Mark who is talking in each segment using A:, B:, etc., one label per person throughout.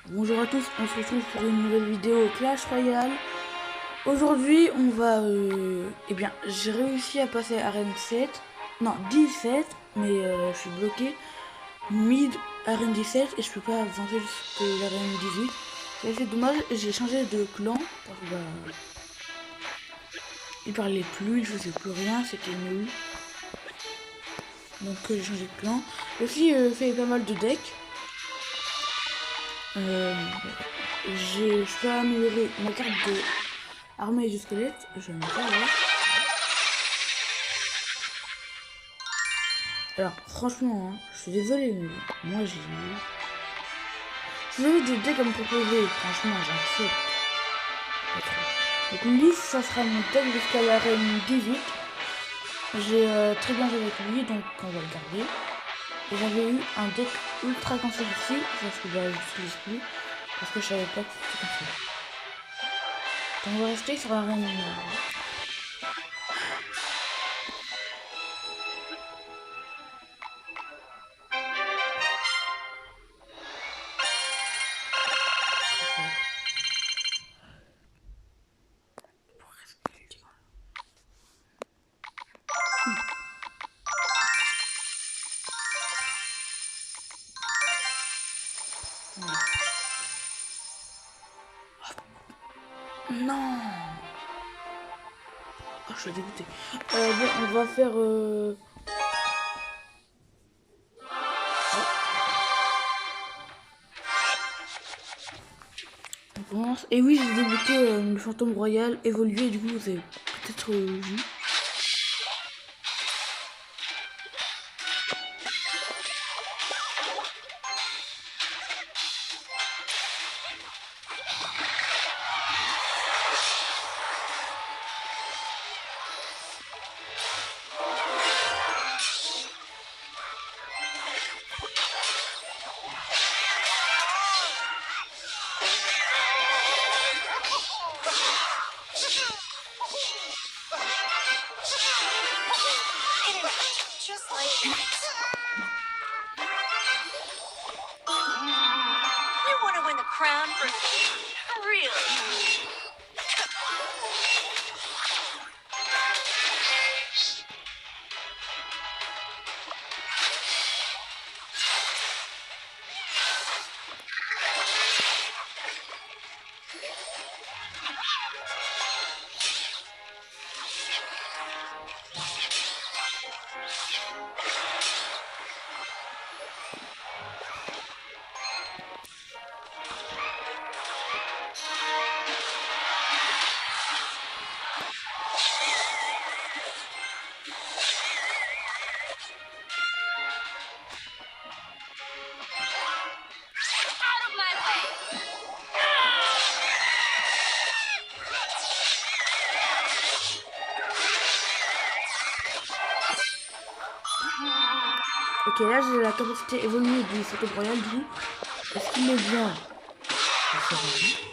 A: Bonjour à tous, on se retrouve pour une nouvelle vidéo Clash Royale. Aujourd'hui, on va... Eh bien, j'ai réussi à passer arène 7. Non, 17, mais je suis bloqué. Mid arène 17 et je peux pas avancer jusqu'à l'arène 18. C'est assez dommage, j'ai changé de clan. Parce que, bah, il parlait plus, il faisait plus rien, c'était nul. Donc j'ai changé de clan. J'ai aussi fait pas mal de decks. Je peux améliorer ma carte de armée de squelette. Je vais me faire là. Alors franchement, hein, je suis désolé, mais moi j'ai... Si vous avez des decks à me proposer, franchement j'accepte. Pas trop. Donc lui, ça sera mon deck jusqu'à l'arène 18. J'ai très bien joué avec lui, donc on va le garder. Et j'avais eu un deck ultra cancer ici, parce que bah, je l'utilise plus, parce que je savais pas que c'était comme ça. Donc on va rester sur l'arène... Non. Oh, je suis dégoûté. Bon, on va faire... On commence. Et oui, j'ai débloqué le fantôme royal évolué, du coup vous avez peut-être vu.
B: Just like that. You want to win the crown for really?
A: Ok, là j'ai la capacité évoluée du fantôme royal, du coup. Est-ce qu'il est bien?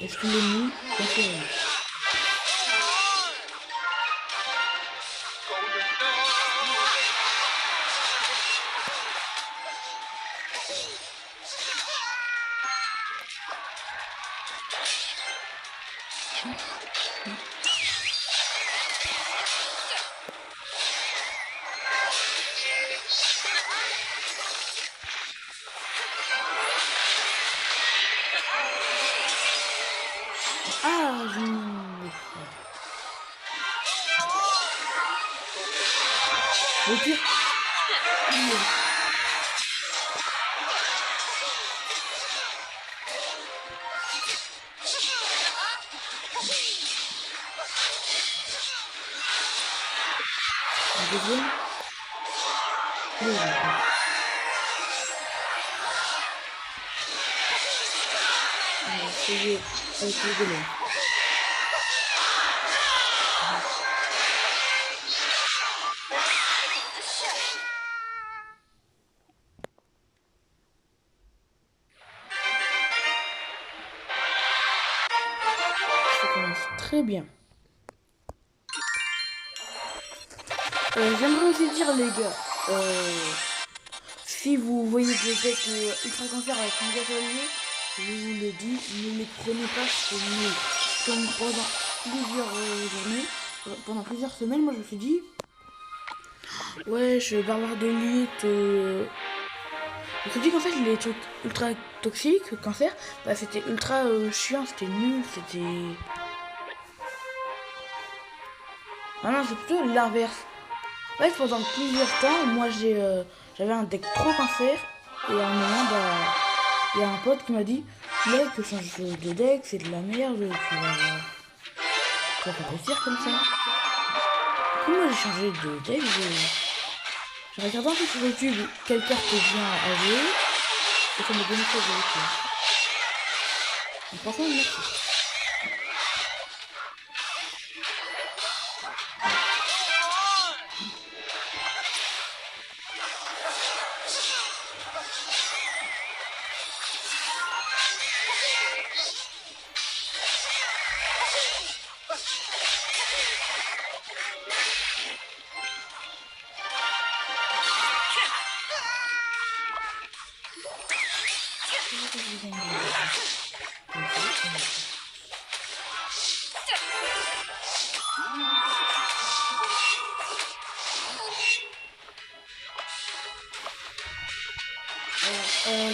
A: Est-ce qu'il est mis? Ah, je... Le pire... Le deuxième... Oui, on va essayer avec le délai. Ça commence très bien. J'aimerais aussi dire les gars, si vous voyez des decks ultra cancer avec un gars allié, je vous le dis, ne les prenez pas, c'est mieux. Comme pendant plusieurs journées, pendant plusieurs semaines, moi je me suis dit, ouais, je vais avoir de lutte. Je me suis dit qu'en fait, les trucs ultra toxiques, cancer, bah c'était ultra chiant, c'était nul, c'était. Ah non, c'est plutôt l'inverse. En fait, pendant plusieurs temps, moi j'avais un deck trop cancer, et à un moment, bah, il y a un pote qui m'a dit, mec, change de deck, c'est de la merde, tu vas pas réussir comme ça. Du coup, moi j'ai changé de deck, j'ai regardé un peu sur YouTube quelle carte bien à jouer, et ça m'a donné ça de YouTube. Donc franchement, merci.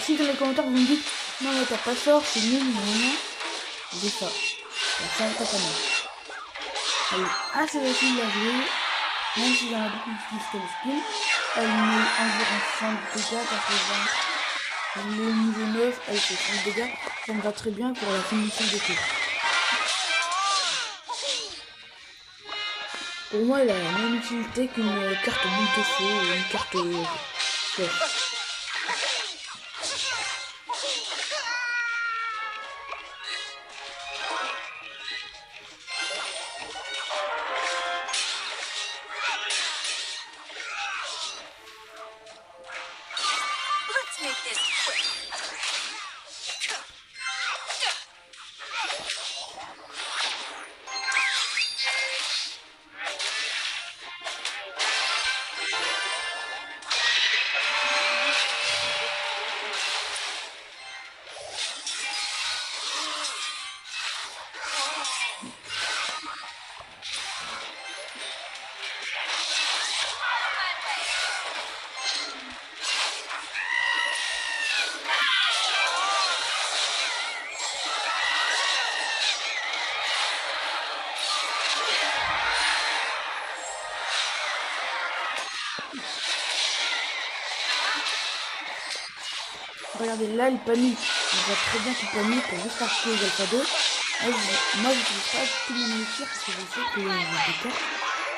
A: Si dans les commentaires vous me dites non mais t'as pas fort, c'est nul, non, j'ai ça. Ça va pas mal. Elle est assez facile à jouer, même si dans la boucle jusqu'à le skill, elle met environ 100 dégâts, 80. Elle est au niveau 9, elle fait 100 dégâts, ça me va très bien pour la finition des tours. Pour moi, elle a la même utilité qu'une carte boule de feu ou une carte flèche.
B: Let's make this quick.
A: Regardez, là, il panique. On voit très bien qu'il panique juste parce qu'il y a Alpha 2. Moi, j'utilise pas tout mon élixir parce que je sais qu'il y a des cartes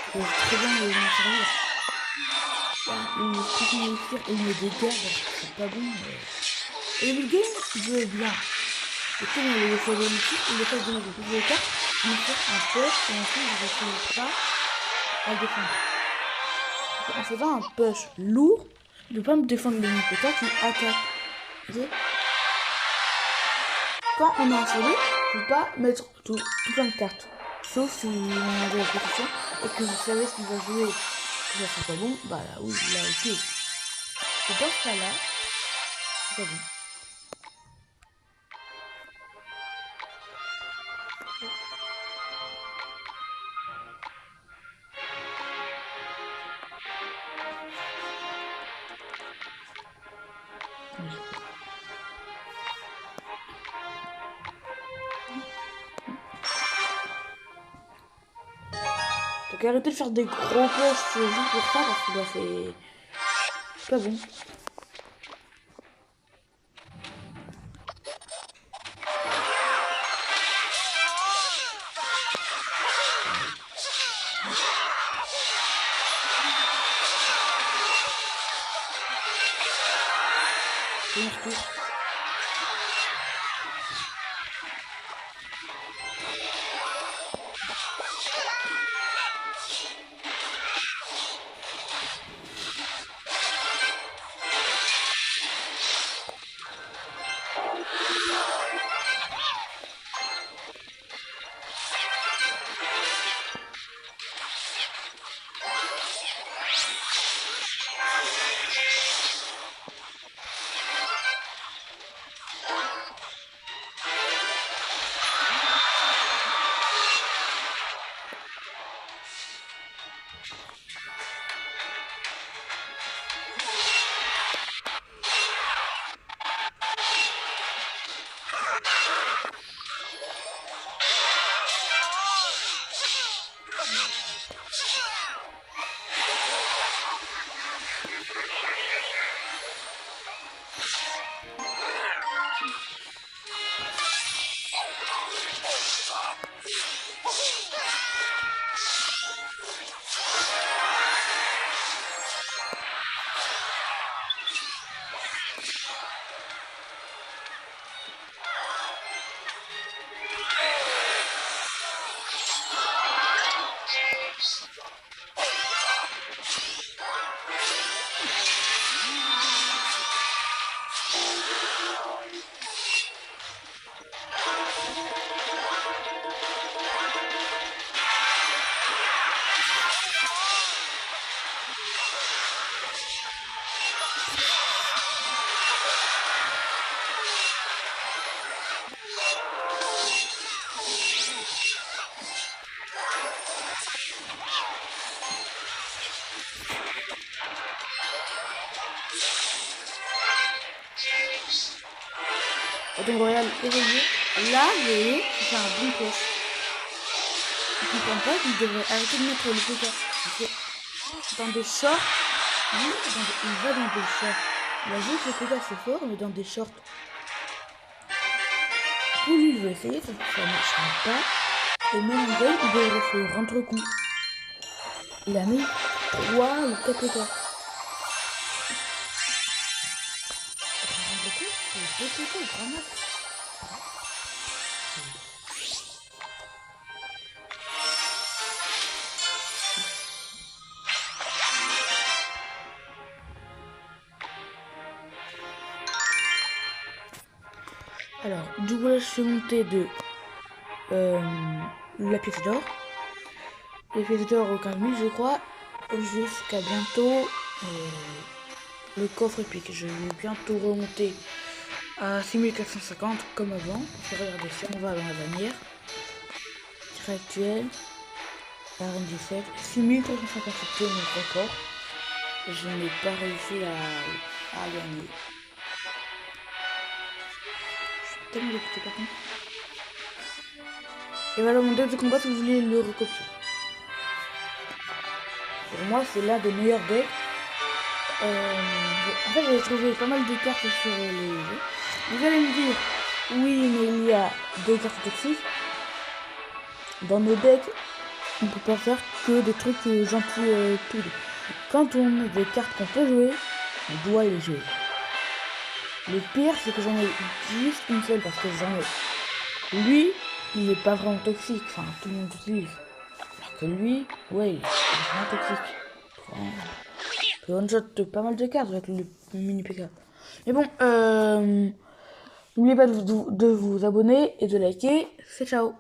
A: qui peuvent très bien m'en servir. Il me prend mon élixir et il me dégage, c'est pas bon. Et le game, il veut bien. Et comme il est fait de l'élixir, il est fait de donner toutes les cartes, il me fait un push et ensuite je ne réussis pas à le défendre. En faisant un push lourd, il ne peut pas me défendre les Nipota qui attaquent. Quand on est en solo, je ne peux pas mettre tout plein de cartes. Sauf si on a de la position et que vous savez ce qu'il va jouer, que ça sera pas bon, bah là oui, là ok. Et dans ce cas-là, c'est pas bon. Donc arrêtez de faire des gros posts juste pour ça parce que bah, c'est pas bon. Donc regarde, éveillé. Là, vous voyez, c'est un bon coche. Je comprends pas qu'il devrait arrêter de mettre le PK. Parce que dans des shorts, lui, il va dans des shorts. Il a vu que le PK c'est fort, mais dans des shorts. Pour lui, il veut essayer, ça ne marchera pas. Et même en game, il devrait se rendre compte. Il a mis 3 ou 4 PK. C'est 2 PK, grand max. Alors, du coup là je suis monté de la pièce d'or. La pièce d'or au 15 000 je crois. Jusqu'à bientôt le coffre épique. Je vais bientôt remonter à 6450 comme avant. Regardez si on va dans la bannière. Tiré actuel. RN17. 6357 c'est mon record. Je n'ai pas réussi à gagner. Tellement l'écouter par contre. Et voilà mon deck de combat si vous voulez le recopier. Pour moi c'est l'un des meilleurs decks. En fait j'avais trouvé pas mal de cartes sur les jeux. Vous allez me dire oui mais il y a des cartes toxiques. Dans nos decks on peut pas faire que des trucs gentils tous. Quand on a des cartes qu'on peut jouer, on doit les jouer. Le pire, c'est que j'en ai juste une seule parce que j'en ai. Lui, il est pas vraiment toxique. Enfin, tout le monde l'utilise. Alors que lui, ouais, il est vraiment toxique. Il peut one-shot pas mal de cartes avec le mini PK. Mais bon, n'oubliez pas de vous abonner et de liker. C'est ciao.